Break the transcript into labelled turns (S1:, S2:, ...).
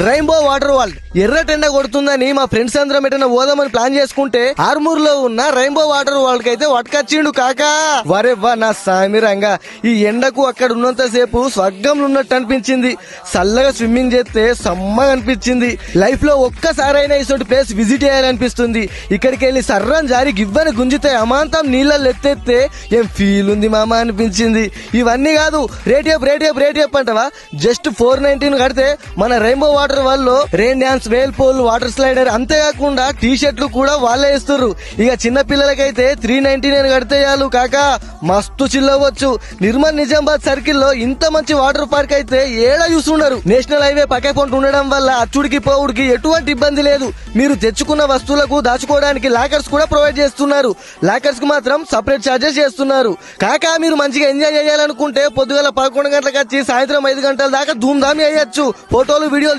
S1: Rainbow water world. ఎర్రటెండ కొడుతుందని మా ఫ్రెండ్స్ అందరం ఎటైనా పోదామని ప్లాన్ చేసుకుంటే ఆర్మూర్ లో ఉన్న రెయిన్బో వాటర్ వరల్డ్ కి అయితే వటకొచ్చిండు కాకా. వరేవ్వా నా సామి రంగా, ఈ ఎండకు అక్కడ ఉన్నంత సేపు స్వర్గంలో ఉన్నట్టు అనిపించింది. చల్లగా స్విమ్మింగ్ చేస్తే సమ్మగా అనిపించింది. లైఫ్ లో ఒక్కసారైనా ఇటువంటి ప్లేస్ విజిట్ చేయాలనిపిస్తుంది. ఇక్కడికి వెళ్ళి సర్రం జారి గివ్వని గుంజితే అమాంతం నీళ్ళల్లో ఎత్తేస్తే ఏం ఫీల్ ఉంది మామ అనిపించింది. ఇవన్నీ కాదు, రేట్ అప్ అంటవా? జస్ట్ 419 కడితే మన రెయిన్బో వాటర్ వరల్డ్ లో రెయిన్ డాన్స్, వేల్ పూల్, వాటర్ స్లైడర్, అంతేకాకుండా టీ షర్ట్లు కూడా వాళ్ళే ఇస్తున్నారు. ఇక చిన్న పిల్లలకైతే 399 కడితే చాలు కాకా, మస్తు చిల్లవచ్చు. నిర్మల్ నిజామాబాద్ సర్కిల్ లో ఇంత మంచి వాటర్ పార్క్ అయితే ఏడా చూస్తున్నారు. నేషనల్ హైవే పక్క పొంట ఉండడం వల్ల అచ్చుడికి పోవుడికి ఎటువంటి ఇబ్బంది లేదు. మీరు తెచ్చుకున్న వస్తువులకు దాచుకోవడానికి లాకర్స్ కూడా ప్రొవైడ్ చేస్తున్నారు. లాకర్స్ కి మాత్రం సపరేట్ చార్జెస్ చేస్తున్నారు. కాకా మీరు మంచిగా ఎంజాయ్ చేయాలనుకుంటే పొద్దుగల 11 గంటలకు వచ్చి సాయంత్రం 5 గంటల దాకా ధూమ్ ధామి అయ్యొచ్చు. ఫోటోలు, వీడియోలు